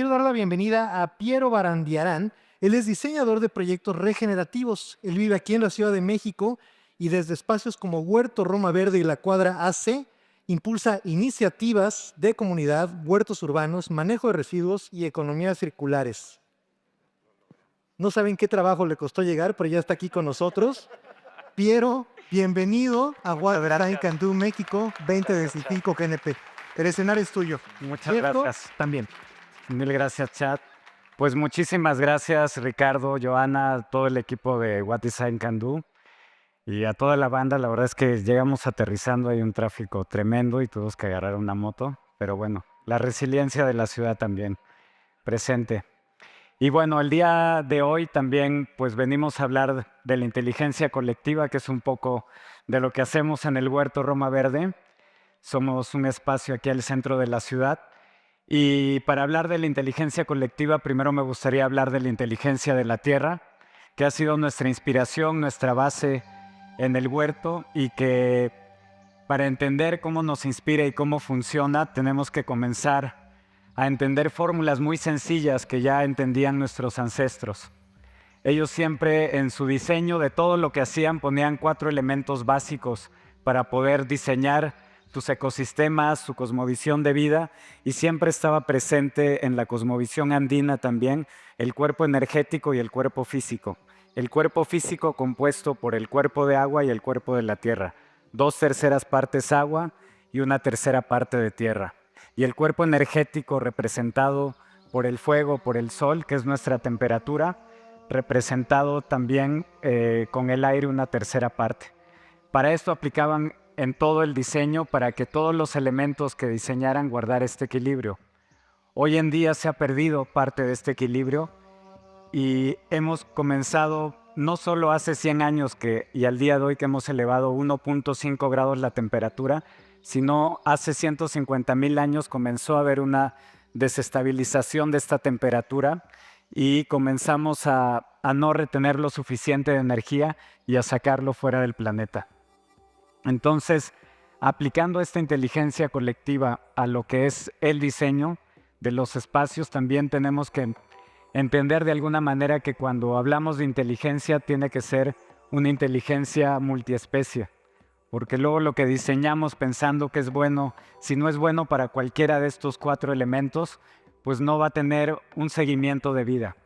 quiero dar la bienvenida a Piero Barandiarán. Él es diseñador de proyectos regenerativos. Él vive aquí en la Ciudad de México y desde espacios como Huerto Roma Verde y la Cuadra AC impulsa iniciativas de comunidad, huertos urbanos, manejo de residuos y economías circulares. No saben qué trabajo le costó llegar, pero ya está aquí con nosotros. Piero, bienvenido a What I Can Do México 2025 GNP. El escenario es tuyo. Muchas Cierto, gracias. también. Mil gracias, Chad. Pues muchísimas gracias, Ricardo, Joana, todo el equipo de What Design Can Do y a toda la banda. La verdad es que llegamos aterrizando, hay un tráfico tremendo y tuvimos que agarrar una moto, pero bueno, la resiliencia de la ciudad también presente. Y bueno, el día de hoy también pues venimos a hablar de la inteligencia colectiva, que es un poco de lo que hacemos en el Huerto Roma Verde. Somos un espacio aquí al centro de la ciudad. Y para hablar de la inteligencia colectiva, primero me gustaría hablar de la inteligencia de la tierra, que ha sido nuestra inspiración, nuestra base en el huerto, y que para entender cómo nos inspira y cómo funciona, tenemos que comenzar a entender fórmulas muy sencillas que ya entendían nuestros ancestros. Ellos siempre en su diseño de todo lo que hacían ponían 4 elementos básicos para poder diseñar sus ecosistemas, su cosmovisión de vida, y siempre estaba presente en la cosmovisión andina también el cuerpo energético y el cuerpo físico. El cuerpo físico compuesto por el cuerpo de agua y el cuerpo de la tierra. 2/3 partes agua y 1/3 parte de tierra. Y el cuerpo energético representado por el fuego, por el sol, que es nuestra temperatura, representado también con el aire 1/3 parte. Para esto aplicaban en todo el diseño para que todos los elementos que diseñaran guardar este equilibrio. Hoy en día se ha perdido parte de este equilibrio y hemos comenzado, no solo hace 100 años y al día de hoy que hemos elevado 1.5 grados la temperatura, sino hace 150,000 años comenzó a haber una desestabilización de esta temperatura y comenzamos a no retener lo suficiente de energía y a sacarlo fuera del planeta. Entonces, aplicando esta inteligencia colectiva a lo que es el diseño de los espacios, también tenemos que entender de alguna manera que cuando hablamos de inteligencia tiene que ser una inteligencia multiespecie, porque luego lo que diseñamos pensando que es bueno, si no es bueno para cualquiera de estos 4 elementos, pues no va a tener un seguimiento de vida.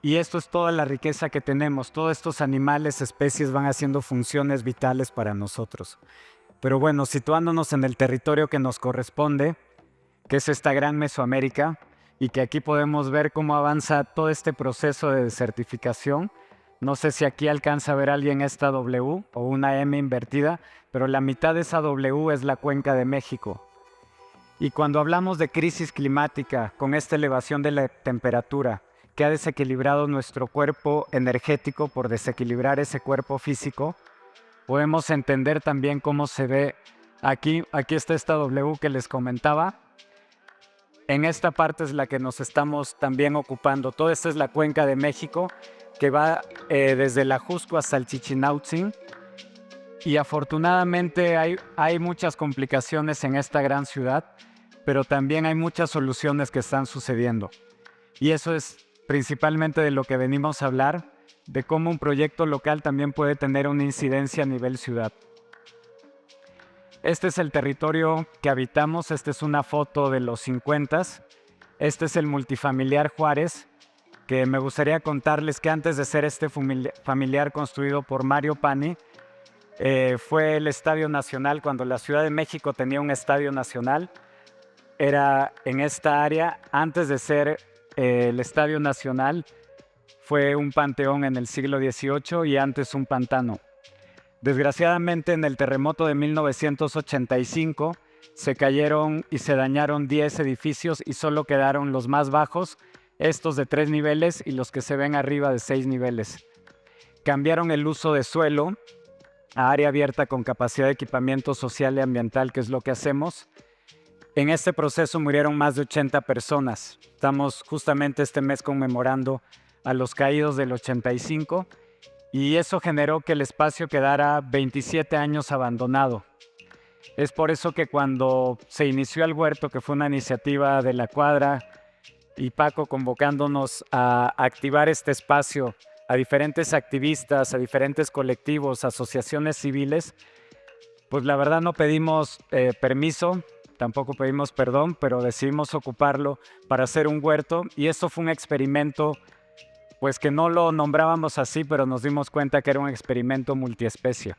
Y esto es toda la riqueza que tenemos. Todos estos animales, especies van haciendo funciones vitales para nosotros. Pero bueno, situándonos en el territorio que nos corresponde, que es esta gran Mesoamérica, y que aquí podemos ver cómo avanza todo este proceso de desertificación. No sé si aquí alcanza a ver alguien esta W o una M invertida, pero la mitad de esa W es la cuenca de México. Y cuando hablamos de crisis climática, con esta elevación de la temperatura, que ha desequilibrado nuestro cuerpo energético por desequilibrar ese cuerpo físico, podemos entender también cómo se ve aquí. Aquí está esta W que les comentaba. En esta parte es la que nos estamos también ocupando. Toda esta es la cuenca de México, que va desde el Ajusco hasta el Chichinautzin. Y afortunadamente hay muchas complicaciones en esta gran ciudad, pero también hay muchas soluciones que están sucediendo. Y eso es principalmente de lo que venimos a hablar, de cómo un proyecto local también puede tener una incidencia a nivel ciudad. Este es el territorio que habitamos, esta es una foto de los 50s. Este es el multifamiliar Juárez, que me gustaría contarles que antes de ser este familiar construido por Mario Pani, fue el Estadio Nacional. Cuando la Ciudad de México tenía un estadio nacional, era en esta área. Antes de ser el Estadio Nacional, fue un panteón en el siglo XVIII y antes un pantano. Desgraciadamente, en el terremoto de 1985 se cayeron y se dañaron 10 edificios y solo quedaron los más bajos, estos de 3 niveles y los que se ven arriba de 6 niveles. Cambiaron el uso de suelo a área abierta con capacidad de equipamiento social y ambiental, que es lo que hacemos. En este proceso murieron más de 80 personas. Estamos justamente este mes conmemorando a los caídos del 85 y eso generó que el espacio quedara 27 años abandonado. Es por eso que cuando se inició el huerto, que fue una iniciativa de la Cuadra y Paco convocándonos a activar este espacio a diferentes activistas, a diferentes colectivos, asociaciones civiles, pues la verdad no pedimos permiso, tampoco pedimos perdón, pero decidimos ocuparlo para hacer un huerto, y esto fue un experimento pues que no lo nombrábamos así, pero nos dimos cuenta que era un experimento multiespecie.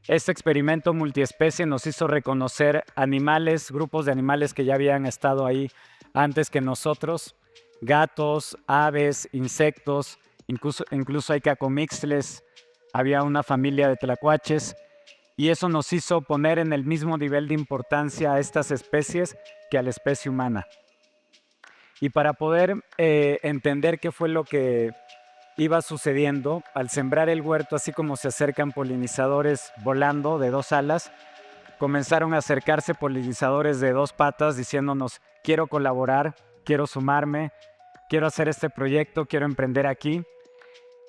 Este experimento multiespecie nos hizo reconocer animales, grupos de animales que ya habían estado ahí antes que nosotros, gatos, aves, insectos, incluso hay cacomixtles, había una familia de tlacuaches, y eso nos hizo poner en el mismo nivel de importancia a estas especies que a la especie humana. Y para poder entender qué fue lo que iba sucediendo, al sembrar el huerto, así como se acercan polinizadores volando de 2 alas, comenzaron a acercarse polinizadores de 2 patas diciéndonos: quiero colaborar, quiero sumarme, quiero hacer este proyecto, quiero emprender aquí.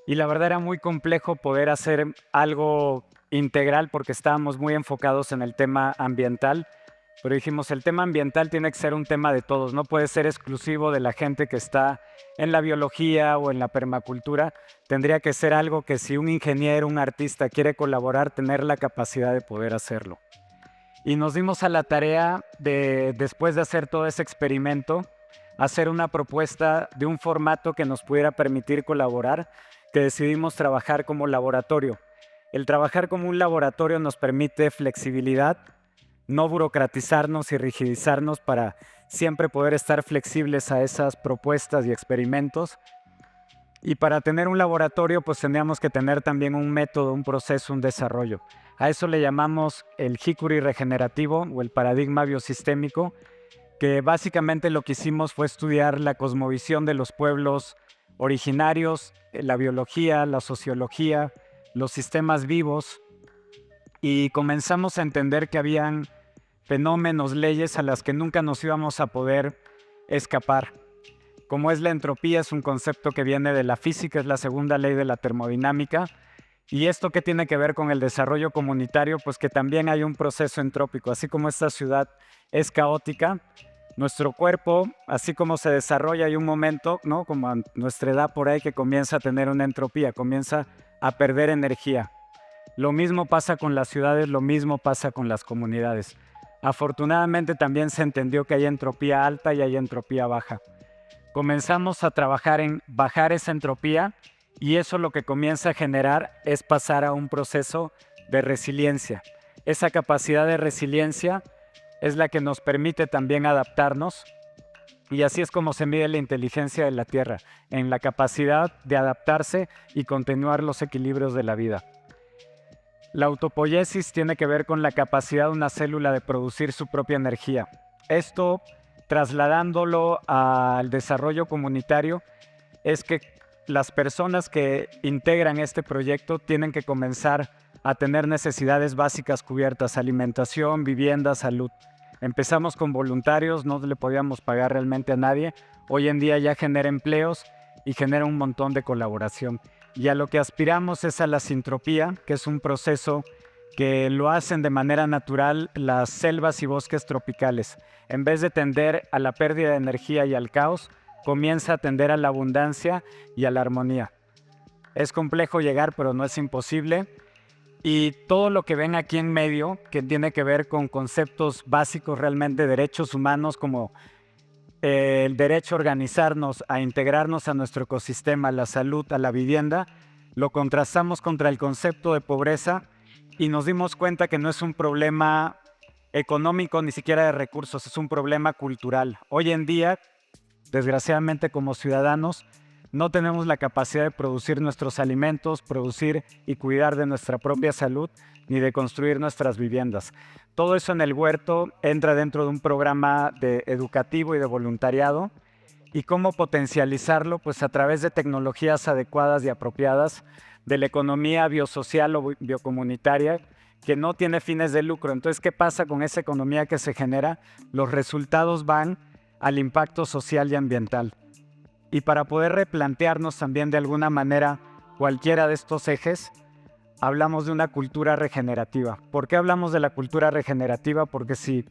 Y la verdad era muy complejo poder hacer algo integral porque estábamos muy enfocados en el tema ambiental. Pero dijimos, el tema ambiental tiene que ser un tema de todos, no puede ser exclusivo de la gente que está en la biología o en la permacultura. Tendría que ser algo que si un ingeniero, un artista quiere colaborar, tener la capacidad de poder hacerlo. Y nos dimos a la tarea de, después de hacer todo ese experimento, hacer una propuesta de un formato que nos pudiera permitir colaborar, que decidimos trabajar como laboratorio. El trabajar como un laboratorio nos permite flexibilidad, no burocratizarnos y rigidizarnos para siempre poder estar flexibles a esas propuestas y experimentos. Y para tener un laboratorio, pues teníamos que tener también un método, un proceso, un desarrollo. A eso le llamamos el jicuri regenerativo o el paradigma biosistémico, que básicamente lo que hicimos fue estudiar la cosmovisión de los pueblos originarios, la biología, la sociología, los sistemas vivos, y comenzamos a entender que habían fenómenos, leyes a las que nunca nos íbamos a poder escapar. Como es la entropía, es un concepto que viene de la física, es la segunda ley de la termodinámica. ¿Y esto qué tiene que ver con el desarrollo comunitario? Pues que también hay un proceso entrópico. Así como esta ciudad es caótica, nuestro cuerpo, así como se desarrolla, hay un momento, ¿no?, como a nuestra edad por ahí, que comienza a tener una entropía, comienza a perder energía. Lo mismo pasa con las ciudades, lo mismo pasa con las comunidades. Afortunadamente también se entendió que hay entropía alta y hay entropía baja. Comenzamos a trabajar en bajar esa entropía, y eso lo que comienza a generar es pasar a un proceso de resiliencia. Esa capacidad de resiliencia es la que nos permite también adaptarnos, y así es como se mide la inteligencia de la Tierra, en la capacidad de adaptarse y continuar los equilibrios de la vida. La autopoiesis tiene que ver con la capacidad de una célula de producir su propia energía. Esto, trasladándolo al desarrollo comunitario, es que las personas que integran este proyecto tienen que comenzar a tener necesidades básicas cubiertas: alimentación, vivienda, salud. Empezamos con voluntarios, no le podíamos pagar realmente a nadie. Hoy en día ya genera empleos y genera un montón de colaboración. Y a lo que aspiramos es a la sintropía, que es un proceso que lo hacen de manera natural las selvas y bosques tropicales. En vez de tender a la pérdida de energía y al caos, comienza a tender a la abundancia y a la armonía. Es complejo llegar, pero no es imposible. Y todo lo que ven aquí en medio, que tiene que ver con conceptos básicos realmente de derechos humanos, como el derecho a organizarnos, a integrarnos a nuestro ecosistema, a la salud, a la vivienda, lo contrastamos contra el concepto de pobreza, y nos dimos cuenta que no es un problema económico ni siquiera de recursos, es un problema cultural. Hoy en día, desgraciadamente, como ciudadanos, no tenemos la capacidad de producir nuestros alimentos, producir y cuidar de nuestra propia salud, ni de construir nuestras viviendas. Todo eso en el huerto entra dentro de un programa educativo y de voluntariado. ¿Y cómo potencializarlo? Pues a través de tecnologías adecuadas y apropiadas, de la economía biosocial o biocomunitaria, que no tiene fines de lucro. Entonces, ¿qué pasa con esa economía que se genera? Los resultados van al impacto social y ambiental. Y para poder replantearnos también de alguna manera cualquiera de estos ejes, hablamos de una cultura regenerativa. ¿Por qué hablamos de la cultura regenerativa? Porque si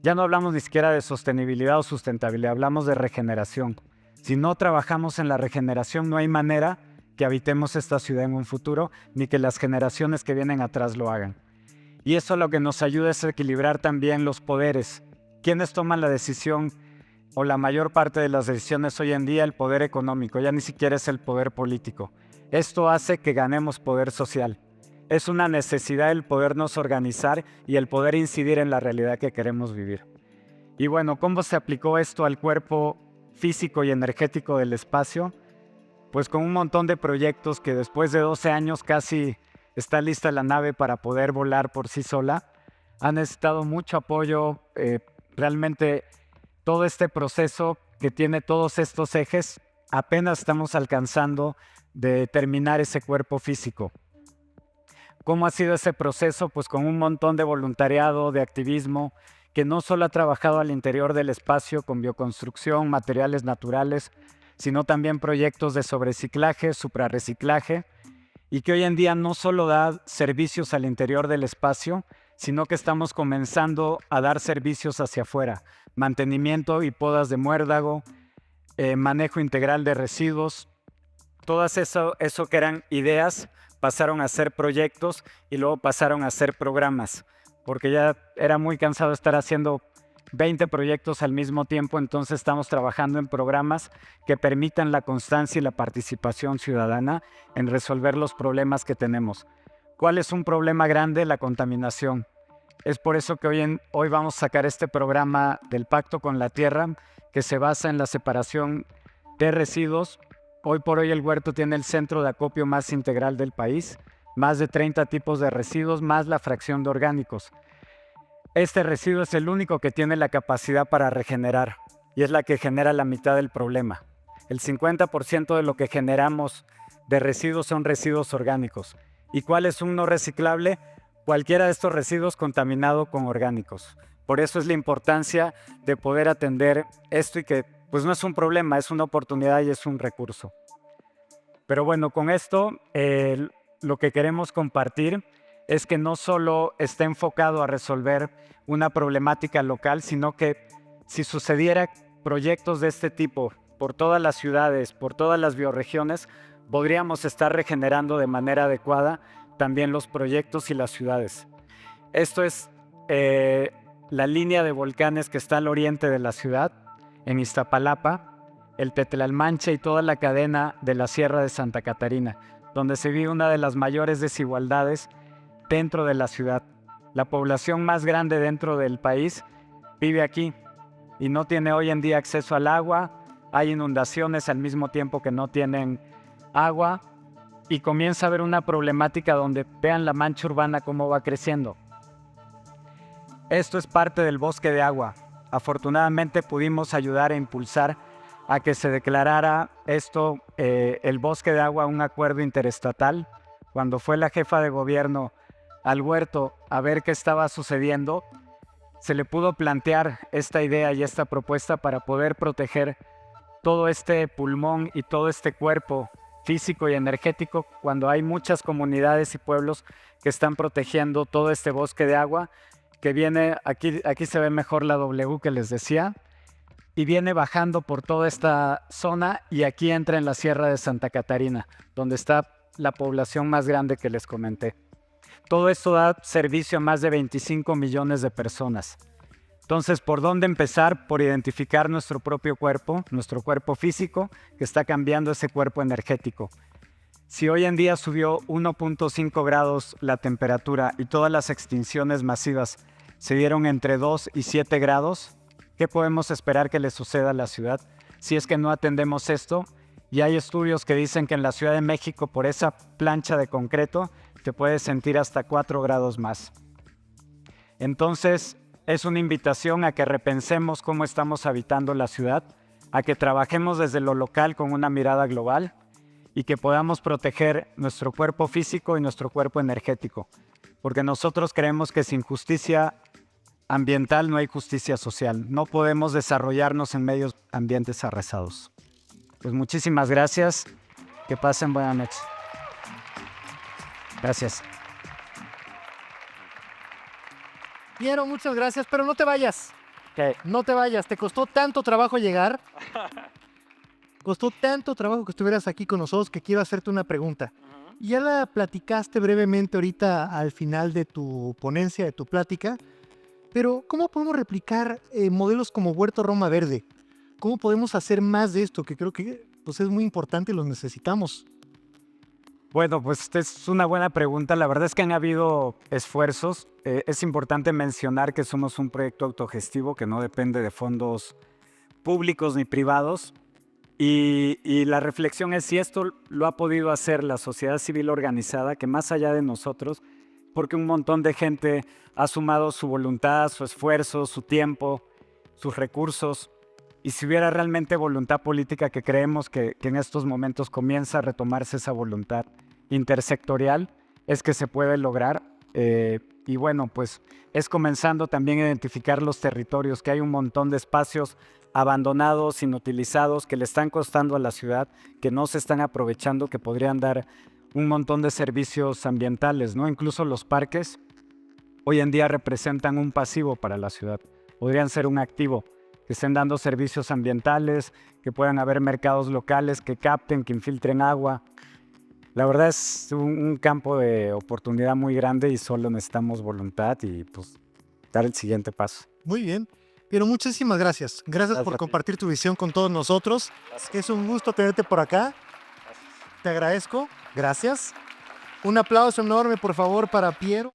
Ya no hablamos ni siquiera de sostenibilidad o sustentabilidad, hablamos de regeneración. Si no trabajamos en la regeneración, no hay manera que habitemos esta ciudad en un futuro, ni que las generaciones que vienen atrás lo hagan. Y eso lo que nos ayuda es equilibrar también los poderes. ¿Quiénes toman la decisión o la mayor parte de las decisiones hoy en día? El poder económico, ya ni siquiera es el poder político. Esto hace que ganemos poder social. Es una necesidad el podernos organizar y el poder incidir en la realidad que queremos vivir. Y bueno, ¿cómo se aplicó esto al cuerpo físico y energético del espacio? Pues con un montón de proyectos que después de 12 años casi está lista la nave para poder volar por sí sola. Ha necesitado mucho apoyo. Realmente todo este proceso que tiene todos estos ejes, apenas estamos alcanzando de terminar ese cuerpo físico. ¿Cómo ha sido ese proceso? Pues con un montón de voluntariado, de activismo, que no solo ha trabajado al interior del espacio con bioconstrucción, materiales naturales, sino también proyectos de sobreciclaje, suprarreciclaje, y que hoy en día no solo da servicios al interior del espacio, sino que estamos comenzando a dar servicios hacia afuera, mantenimiento y podas de muérdago, manejo integral de residuos. Todas eso que eran ideas pasaron a ser proyectos y luego pasaron a ser programas, porque ya era muy cansado estar haciendo 20 proyectos al mismo tiempo, entonces estamos trabajando en programas que permitan la constancia y la participación ciudadana en resolver los problemas que tenemos. ¿Cuál es un problema grande? La contaminación. Es por eso que hoy vamos a sacar este programa del Pacto con la Tierra, que se basa en la separación de residuos. Hoy por hoy el huerto tiene el centro de acopio más integral del país, más de 30 tipos de residuos, más la fracción de orgánicos. Este residuo es el único que tiene la capacidad para regenerar y es la que genera la mitad del problema. El 50% de lo que generamos de residuos son residuos orgánicos. ¿Y cuál es un no reciclable? Cualquiera de estos residuos contaminado con orgánicos. Por eso es la importancia de poder atender esto y que pues no es un problema, es una oportunidad y es un recurso. Pero bueno, con esto lo que queremos compartir es que no solo está enfocado a resolver una problemática local, sino que si sucediera proyectos de este tipo por todas las ciudades, por todas las bioregiones, podríamos estar regenerando de manera adecuada también los proyectos y las ciudades. Esto es la línea de volcanes que está al oriente de la ciudad, en Iztapalapa, el Tetlalmanche y toda la cadena de la Sierra de Santa Catarina, donde se vive una de las mayores desigualdades dentro de la ciudad. La población más grande dentro del país vive aquí y no tiene hoy en día acceso al agua, hay inundaciones al mismo tiempo que no tienen agua y comienza a haber una problemática donde vean la mancha urbana cómo va creciendo. Esto es parte del bosque de agua. Afortunadamente pudimos ayudar a impulsar a que se declarara esto, el bosque de agua, un acuerdo interestatal. Cuando fue la jefa de gobierno al huerto a ver qué estaba sucediendo, se le pudo plantear esta idea y esta propuesta para poder proteger todo este pulmón y todo este cuerpo físico y energético cuando hay muchas comunidades y pueblos que están protegiendo todo este bosque de agua que viene, aquí se ve mejor la W que les decía, y viene bajando por toda esta zona y aquí entra en la Sierra de Santa Catarina, donde está la población más grande que les comenté. Todo esto da servicio a más de 25 millones de personas. Entonces, ¿por dónde empezar? Por identificar nuestro propio cuerpo, nuestro cuerpo físico, que está cambiando ese cuerpo energético. Si hoy en día subió 1.5 grados la temperatura y todas las extinciones masivas se dieron entre 2 y 7 grados, ¿qué podemos esperar que le suceda a la ciudad si es que no atendemos esto? Y hay estudios que dicen que en la Ciudad de México, por esa plancha de concreto, te puedes sentir hasta 4 grados más. Entonces, es una invitación a que repensemos cómo estamos habitando la ciudad, a que trabajemos desde lo local con una mirada global y que podamos proteger nuestro cuerpo físico y nuestro cuerpo energético. Porque nosotros creemos que sin justicia ambiental no hay justicia social. No podemos desarrollarnos en medios ambientes arrasados. Pues muchísimas gracias. Que pasen buena noche. Gracias. Piero, muchas gracias, pero no te vayas. No te vayas, te costó tanto trabajo llegar. Costó tanto trabajo que estuvieras aquí con nosotros que quiero hacerte una pregunta. Ya la platicaste brevemente ahorita al final de tu ponencia, de tu plática, pero ¿cómo podemos replicar modelos como Huerto Roma Verde? ¿Cómo podemos hacer más de esto? Que creo que pues, es muy importante y lo necesitamos. Bueno, pues esta es una buena pregunta. La verdad es que han habido esfuerzos. Es importante mencionar que somos un proyecto autogestivo que no depende de fondos públicos ni privados. Y la reflexión es si esto lo ha podido hacer la sociedad civil organizada, que más allá de nosotros, porque un montón de gente ha sumado su voluntad, su esfuerzo, su tiempo, sus recursos. Y si hubiera realmente voluntad política, que creemos que en estos momentos comienza a retomarse esa voluntad intersectorial, es que se puede lograr. Y bueno, pues es comenzando también a identificar los territorios, que hay un montón de espacios abandonados, inutilizados, que le están costando a la ciudad, que no se están aprovechando, que podrían dar un montón de servicios ambientales, ¿no? Incluso los parques hoy en día representan un pasivo para la ciudad, podrían ser un activo, que estén dando servicios ambientales, que puedan haber mercados locales que capten, que infiltren agua. La verdad es un campo de oportunidad muy grande y solo necesitamos voluntad y pues dar el siguiente paso. Muy bien. Pero muchísimas gracias. Gracias por Gracias a ti. compartir tu visión con todos nosotros. Es un gusto tenerte por acá. Te agradezco. Gracias. Un aplauso enorme, por favor, para Piero.